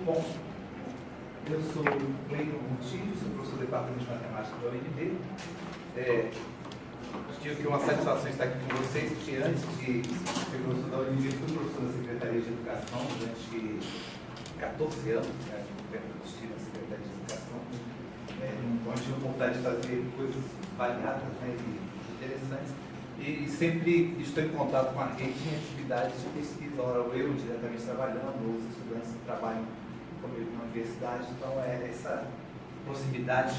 Bom, eu sou Cleiton Montijo, sou professor do Departamento de Matemática da UNB. Tive aqui uma satisfação estar aqui com vocês, porque antes de ser professor da UNB, fui professor da Secretaria de Educação durante 14 anos, né? Estive na Secretaria de Educação. Então, tive a oportunidade de fazer coisas variadas, né, e interessantes. E sempre estou em contato com a rede em atividades de pesquisa, ora eu diretamente trabalhando, ou os estudantes que trabalham comigo na universidade. Então, é essa proximidade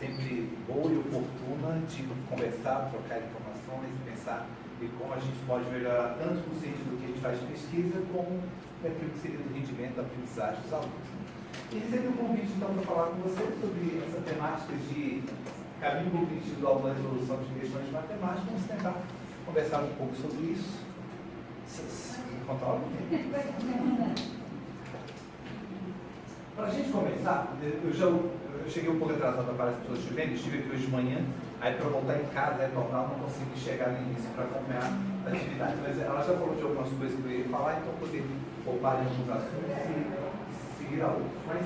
sempre boa e oportuna de conversar, trocar informações, pensar em como a gente pode melhorar tanto no sentido do que a gente faz de pesquisa, como naquilo que seria do rendimento da aprendizagem dos alunos. E recebi um convite, então, para falar com vocês sobre essa temática de caminho cognitivo do aluno na resolução de questões de matemática. Vamos tentar conversar um pouco sobre isso. Vocês vão contar algo? Para a gente começar, eu cheguei um pouco atrasado para as pessoas estiverem, estive aqui hoje de manhã, aí para voltar em casa, retornar, não consegui chegar no início para acompanhar a atividade, mas ela já falou de algumas coisas que eu ia falar, então poder poupar em alguns assuntos e seguir a outros. Mas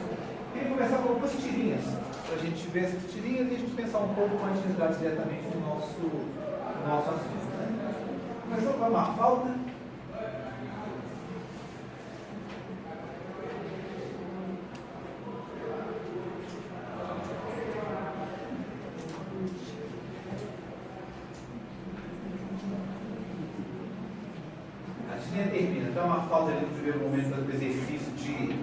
queria começar com algumas tirinhas, para a gente ver essas tirinhas e a gente pensar um pouco antes de entrar diretamente no nosso assunto. Né? Começando com a Mafalda. Termina. Então, uma falta ali no primeiro momento do exercício de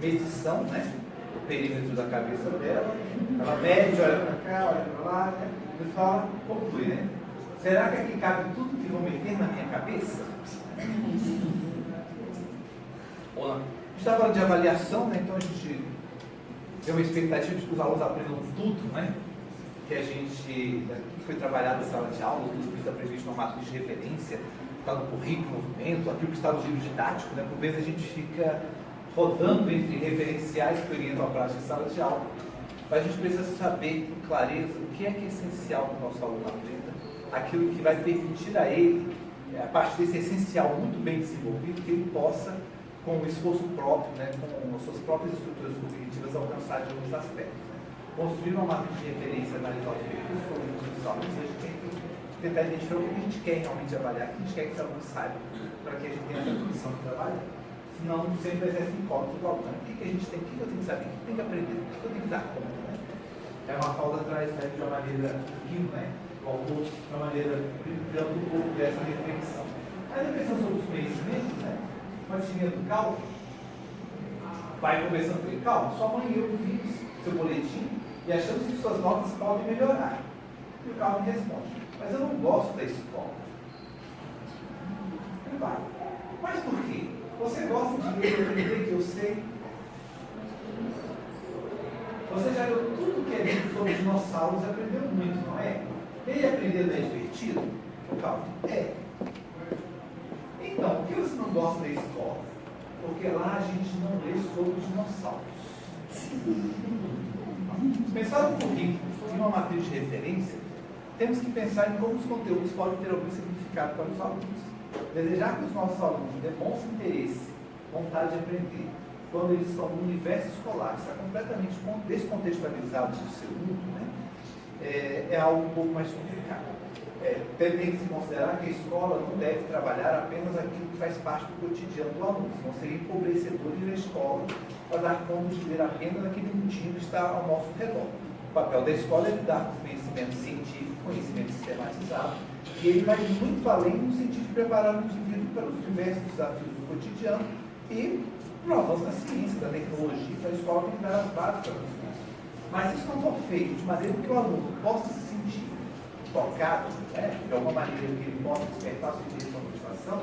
medição, né? O perímetro da cabeça dela. Ela mede, olha para cá, olha para lá, né? E fala, conclui, né? Será que aqui cabe tudo que vão meter na minha cabeça? Ou não? A gente está falando de avaliação, né? Então a gente tem uma expectativa de que os alunos aprendam tudo, né? Que a gente que foi trabalhado na sala de aula, tudo que está previsto no mato de referência, está no currículo, movimento, aquilo que está no livro didático, né? Por vezes a gente fica rodando entre referenciais que orientam a prática de sala de aula, mas a gente precisa saber com clareza o que é essencial para o nosso aluno aprenda, aquilo que vai permitir a ele, a partir desse essencial muito bem desenvolvido, que ele possa, com o esforço próprio, né, com as suas próprias estruturas cognitivas, alcançar de alguns aspectos. Né? Construir uma matriz de referência, analisar os recursos dos alunos, a gente tem que tentar identificar o que a gente quer realmente avaliar, o que a gente quer que os alunos saibam, para que a gente tenha essa condição de trabalhar. Senão, sempre vai ser essa incógnita do aluno. O que a gente tem, o que eu tenho que saber, o que eu tenho que aprender, o que eu tenho que dar conta. Né? É uma falta atrás, né, de uma maneira rindo, né? O autor, de uma maneira dando um pouco dessa reflexão. Aí, pensando sobre os conhecimentos, né? Uma tirinha do Calvin, vai conversando com ele, calma, sua mãe e eu vimos seu boletim e achamos que suas notas podem melhorar. E o Calvin responde, mas eu não gosto da escola. Ele vai. Mas por quê? Você gosta de ler e aprender que eu sei? Você já leu tudo que é lido sobre dinossauros e aprendeu muito, não é? Ele aprendendo é divertido? O Calvin, é. Então, por que você não gosta da escola? Porque lá a gente não lê sobre dinossauros. Pensar um pouquinho em uma matriz de referência, temos que pensar em como os conteúdos podem ter algum significado para os alunos. Desejar que os nossos alunos demonstrem interesse, vontade de aprender, quando eles estão no universo escolar, que está completamente descontextualizado do seu mundo, né? É algo um pouco mais complicado. Tem que se considerar que a escola não deve trabalhar apenas aquilo que faz parte do cotidiano do aluno, senão seria empobrecedor ir à escola para dar conta de ler apenas aquele mundinho que está ao nosso redor. O papel da escola é lidar com conhecimento científico, conhecimento sistematizado, e ele vai muito além no sentido de preparar o indivíduo para os diversos desafios do cotidiano e para o avanço da ciência, da tecnologia, que a escola tem que dar as bases para isso. Mas isso não for feito de maneira que o aluno possa se sentir tocado, né, de alguma maneira que ele possa despertar sua interesse na motivação,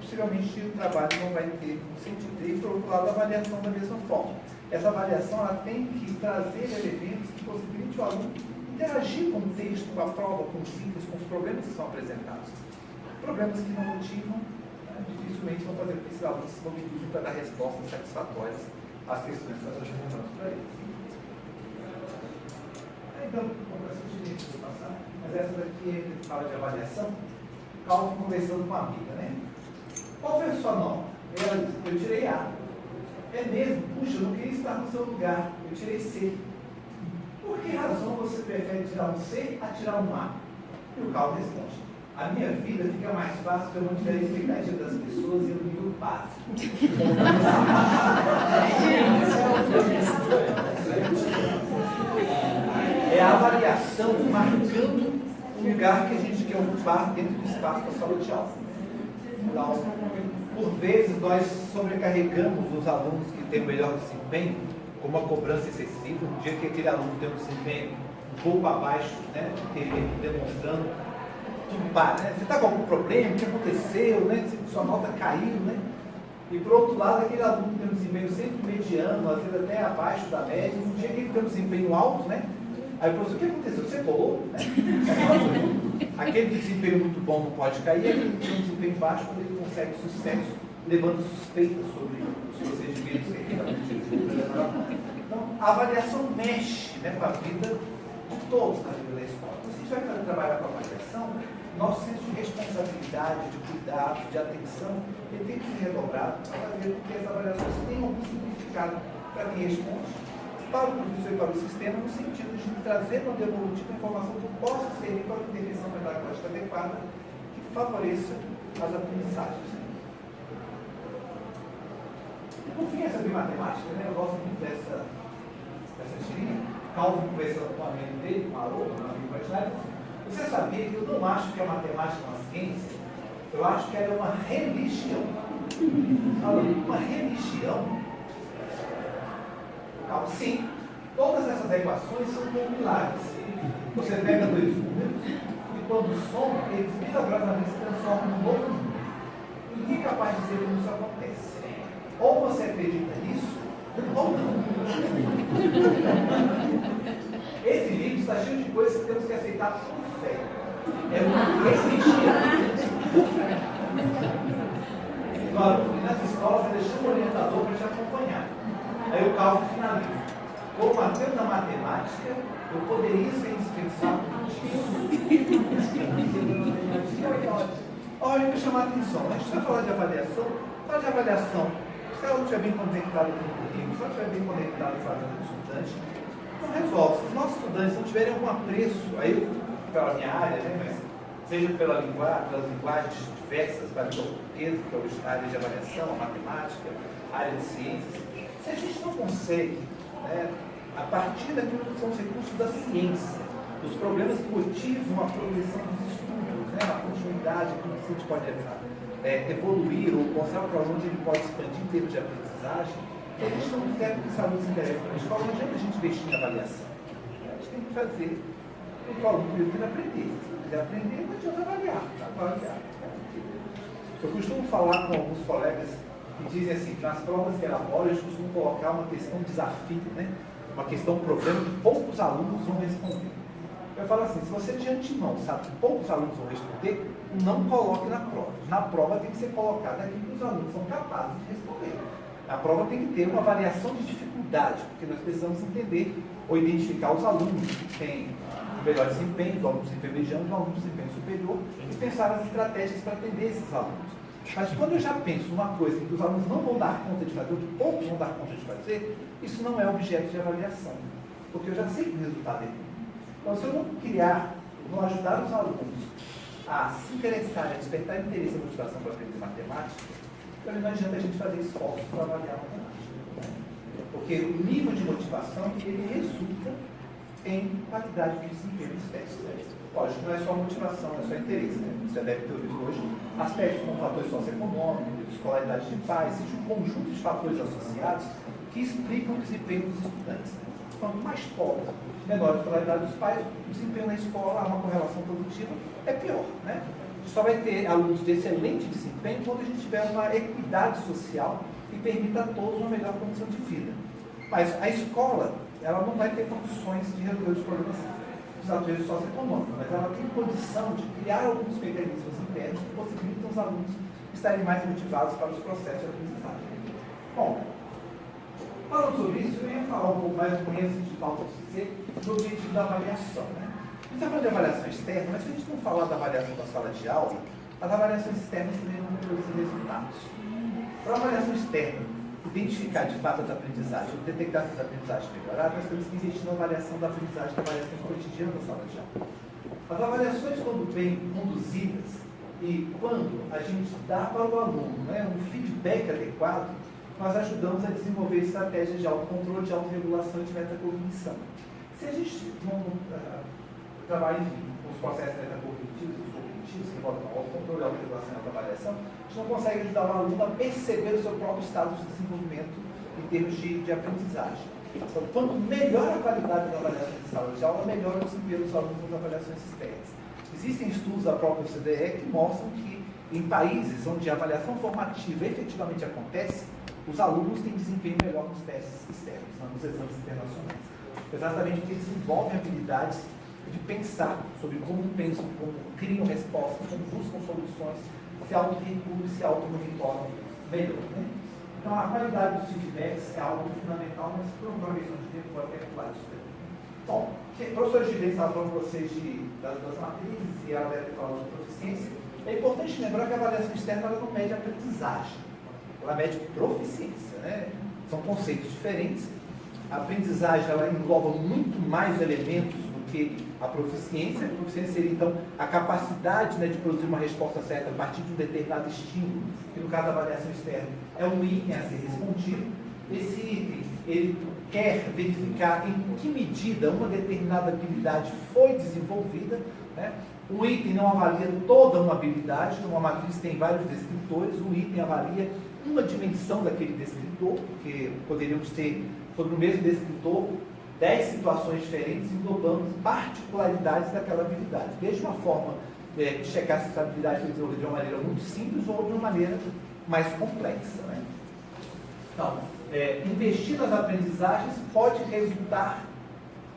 possivelmente o trabalho não vai ter sentido. E, por outro lado, a avaliação da mesma forma. Essa avaliação ela tem que trazer elementos que possibilitem o aluno interagir com o texto, com a prova, com os símbolos, com os problemas que são apresentados. Problemas que não motivam, né, dificilmente vão fazer com que esses alunos se mobilizem para dar respostas satisfatórias às questões que nós apresentamos para eles. Então, vou passar, mas essa daqui fala de avaliação. Calvin conversando com uma amiga, né? Qual foi a sua nota? Eu tirei A. É mesmo? Puxa, eu não queria estar no seu lugar. Eu tirei C. Por que razão você prefere tirar um C a tirar um A? E o Carlos responde: a minha vida fica mais fácil se eu não tiver a expectativa das pessoas e eu nível básico. É a avaliação marcando o lugar que a gente quer ocupar dentro do espaço da sala de aula. Então, por vezes, nós sobrecarregamos os alunos que têm o melhor desempenho com uma cobrança excessiva. No dia que aquele aluno tem um desempenho um pouco abaixo, né, do que ele demonstrando, tudo para, né? Você está com algum problema? O que aconteceu? Né? Sua nota caiu, né? E por outro lado, aquele aluno tem um desempenho sempre mediano, às vezes até abaixo da média. No dia que ele tem um desempenho alto, né? Aí o professor, o que aconteceu? Você colou? Né? Aquele desempenho muito bom não pode cair, aquele que tem um desempenho baixo, quando ele consegue sucesso, levando suspeitas sobre os procedimentos que ele está utilizando. Então, a avaliação mexe, né, com a vida de todos na vida da escola. Se a gente vai trabalhar com a avaliação, nosso senso de responsabilidade, de cuidado, de atenção, ele tem que ser redobrado para fazer com que as avaliações tenham algum significado para quem responde, para o professor e para o sistema, no sentido de trazer no modelo evolutivo a informação que possa servir para uma intervenção pedagógica adequada que favoreça as aprendizagens. E por fim, essa de matemática, né? Eu gosto muito dessa tirinha. Calvin conversando com a amigo dele, com a Haroldo, um amigo imaginário. Você sabia que eu não acho que a matemática é uma ciência? Eu acho que ela é uma religião. Uma religião? Sim, todas essas equações são como milagres. Você pega dois números e quando soma, eles milagrosamente se transformam num novo número. Ninguém é capaz de dizer como isso acontece. Ou você acredita nisso, ou não. Esse livro está cheio de coisas que temos que aceitar por fé. É uma religião por fé. Nas escolas, você deixa um orientador para te acompanhar. Aí o Calvin finaliza. Como até na matemática, eu poderia ser dispensado disso. Olha, para chamar a atenção, a gente vai falar de avaliação. Fala de avaliação. Se ela não estiver bem conectado com o currículo, se ela estiver bem conectado com a vida do estudante, não resolve. Se os nossos estudantes não tiverem algum apreço, aí pela minha área, né, mas seja pelas linguagens diversas, para o português, que é a área de avaliação, a matemática, a área de ciências, se a gente não consegue, né, a partir daquilo que são os recursos da ciência, dos problemas que motivam a progressão dos estudos, né, a continuidade, aquilo que a gente pode evoluir ou mostrar para o aluno onde ele pode expandir em termos de aprendizagem, a gente não quer que os alunos se interessem pela escola, não adianta a gente investir em avaliação. A gente tem que fazer o que o aluno precisa aprender. Se quiser aprender, não adianta avaliar. Eu costumo falar com alguns colegas que dizem assim, que nas provas que elaboram, eles costumam colocar uma questão desafio, né? Uma questão problema que poucos alunos vão responder. Eu falo assim, se você de antemão sabe que poucos alunos vão responder, não coloque na prova. Na prova tem que ser colocado aquilo que os alunos são capazes de responder. A prova tem que ter uma avaliação de dificuldade, porque nós precisamos entender ou identificar os alunos que têm o melhor desempenho, os alunos de desempenho mediano, os alunos de desempenho superior, e pensar as estratégias para atender esses alunos. Mas quando eu já penso numa coisa que os alunos não vão dar conta de fazer, ou que poucos vão dar conta de fazer, isso não é objeto de avaliação, porque eu já sei que o resultado é ruim. Então, se eu não criar, não ajudar os alunos a se interessarem, a despertar interesse e motivação para aprender matemática, então não adianta a gente fazer esforços para avaliar a matemática. Porque o nível de motivação, ele resulta em qualidade de desempenho dos testes. Lógico, não é só motivação, não é só interesse. Né? Você deve ter ouvido hoje aspectos como fatores socioeconômicos, escolaridade de pais, seja um conjunto de fatores associados que explicam o desempenho dos estudantes. Quanto mais pobre, menor a escolaridade dos pais, o desempenho na escola, uma correlação produtiva, é pior. Né? A gente só vai ter alunos de excelente desempenho quando a gente tiver uma equidade social que permita a todos uma melhor condição de vida. Mas a escola, ela não vai ter condições de resolver os problemas dos atores socioeconômicos, mas ela tem condição de criar alguns mecanismos internos que possibilitam os alunos estarem mais motivados para os processos de aprendizagem. Bom, falando sobre isso, eu ia falar um pouco mais do conhecimento de falta de dizer do objetivo da avaliação. Né? A gente está falando de avaliação externa, mas se a gente não falar da avaliação da sala de aula, as avaliações externas também não produzem resultados. Para a avaliação externa, o identificar de fato as aprendizagens, detectar essas aprendizagens melhoradas, nós temos que investir na avaliação da aprendizagem, da avaliação cotidiana da sala de aula. As avaliações, quando bem conduzidas e quando a gente dá para o aluno, né, um feedback adequado, nós ajudamos a desenvolver estratégias de autocontrole, de autorregulação e de metacognição. Se a gente não trabalha, enfim, com os processos metacognitivos e cognitivos, que envolvem o autocontrole, a autorregulação e a autoavaliação, a gente não consegue ajudar o aluno a perceber o seu próprio estado de desenvolvimento em termos de aprendizagem. Então, quanto melhor a qualidade da avaliação de sala de aula, melhor o desempenho dos alunos nas avaliações externas. Existem estudos da própria OCDE que mostram que em países onde a avaliação formativa efetivamente acontece, os alunos têm desempenho melhor nos testes externos, nos exames internacionais. Exatamente porque eles desenvolvem habilidades de pensar sobre como pensam, como criam respostas, como buscam soluções, se auto-regulam e se auto-monitoram melhor. Né? Então, a qualidade dos feedbacks é algo fundamental, mas por uma questão de tempo, vou até falar disso. Bom, o professor Gilberto estava falando para vocês das matrizes e ela deve ter falado de proficiência. É importante lembrar que a avaliação externa ela não mede a aprendizagem, ela mede proficiência. Né? São conceitos diferentes. A aprendizagem ela engloba muito mais elementos do que a proficiência. A proficiência seria, então, a capacidade, né, de produzir uma resposta certa a partir de um determinado estímulo, que no caso da avaliação externa é um item a ser respondido. Esse item, ele quer verificar em que medida uma determinada habilidade foi desenvolvida. Né? Um item não avalia toda uma habilidade, uma matriz tem vários descritores, um item avalia uma dimensão daquele descritor, porque poderíamos ter, sobre o mesmo descritor, 10 situações diferentes, englobando particularidades daquela habilidade. Desde uma forma de checar se essa habilidade foi desenvolvida de uma maneira muito simples ou de uma maneira mais complexa. Né? Então, investir nas aprendizagens pode resultar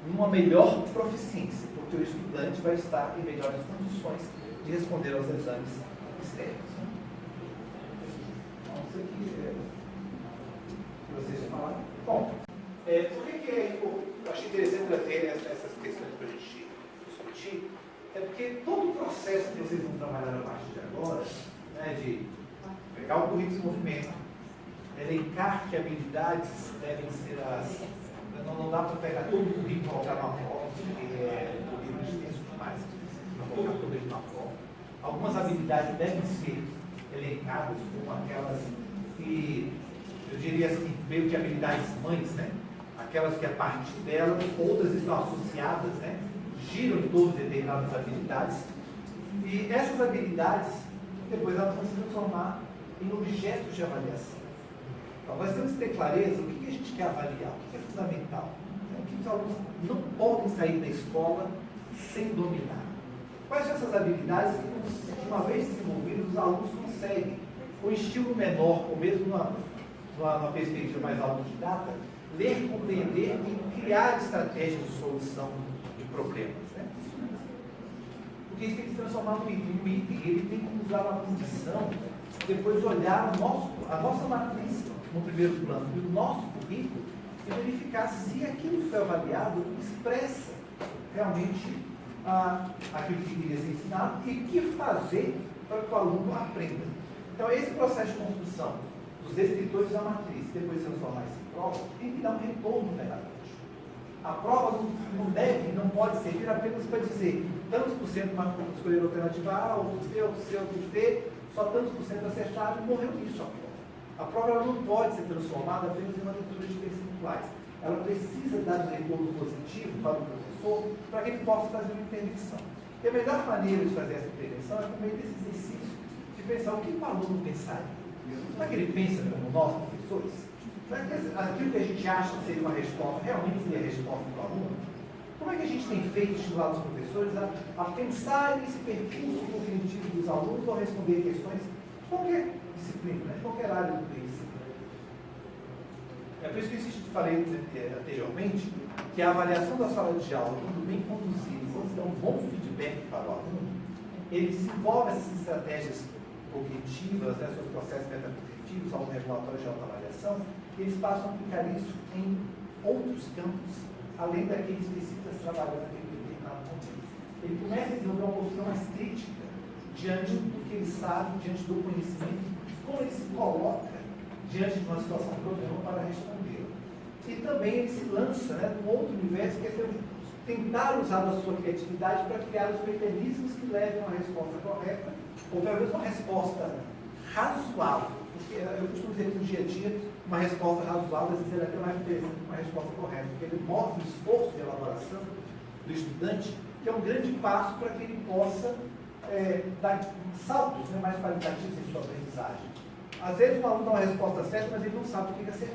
numa melhor proficiência, porque o estudante vai estar em melhores condições de responder aos exames externos. Né? Então, isso aqui vocês já falaram. Bom, por que eu achei interessante trazer essas questões para a gente discutir? É porque todo o processo que vocês vão trabalhar a partir de agora, né, de pegar o currículo de movimento, elencar que habilidades devem ser as... Não dá para pegar todo o currículo e colocar uma prova, porque é um currículo extenso demais, não colocar todo ele na prova. Algumas habilidades devem ser elencadas como aquelas que, eu diria assim, meio que habilidades mães, né? Aquelas que a partir delas, outras estão associadas, né? Giram em torno de determinadas habilidades. E essas habilidades, depois elas vão se transformar em objetos de avaliação. Então, nós temos que ter clareza do que a gente quer avaliar, o que é fundamental, né? O que os alunos não podem sair da escola sem dominar. Quais são essas habilidades que, uma vez desenvolvidas, os alunos conseguem, com estímulo menor, ou mesmo numa perspectiva mais autodidata, ler, compreender e criar estratégias de solução de problemas. Né? Porque isso tem que se transformar num item. Um item, ele tem que usar uma condição, depois olhar a nossa matriz no primeiro plano, e o nosso currículo, e verificar se aquilo que foi avaliado expressa realmente aquilo que queria ser ensinado e o que fazer para que o aluno aprenda. Então, esse processo de construção dos descritores da matriz, depois transformar isso em prova, tem que dar um retorno pedagógico. A prova não pode servir apenas para dizer tantos por cento escolher a alternativa A, outros B, outros C, outros D, só tantos por cento acertaram e morreu nisso a prova. A prova ela não pode ser transformada apenas em uma leitura de percentuais. Ela precisa dar um retorno positivo para o professor para que ele possa fazer uma intervenção. E a melhor maneira de fazer essa intervenção é por meio desse exercício de pensar o que o aluno pensaria. Será que ele pensa como nós, professores? Será que aquilo que a gente acha que seria uma resposta realmente seria a resposta do aluno? Como é que a gente tem feito estimular os professores a pensar nesse percurso cognitivo dos alunos ao responder questões de qualquer disciplina, né? De qualquer área do conhecimento? É por isso que eu falei anteriormente que a avaliação da sala de aula, quando bem conduzida, quando dá um bom feedback para o aluno, ele desenvolve essas estratégias cognitivas, né, sobre processos metacognitivos, autorregulatórios de autoavaliação, e eles passam a aplicar isso em outros campos, além daqueles específicos trabalhando naquele determinado contexto. Ele começa a desenvolver uma postura mais crítica diante do que ele sabe, diante do conhecimento, como ele se coloca diante de uma situação de problema para respondê-la. E também ele se lança, né, num outro universo que é tentar usar a sua criatividade para criar os mecanismos que levem a uma resposta correta, ou pelo menos uma resposta razoável. Porque eu costumo dizer que no dia a dia, uma resposta razoável às vezes é até mais interessante que uma resposta correta, porque ele mostra o esforço de elaboração do estudante, que é um grande passo para que ele possa dar saltos, né, mais qualitativos em sua aprendizagem. Às vezes o aluno dá uma resposta certa, mas ele não sabe o que é certo.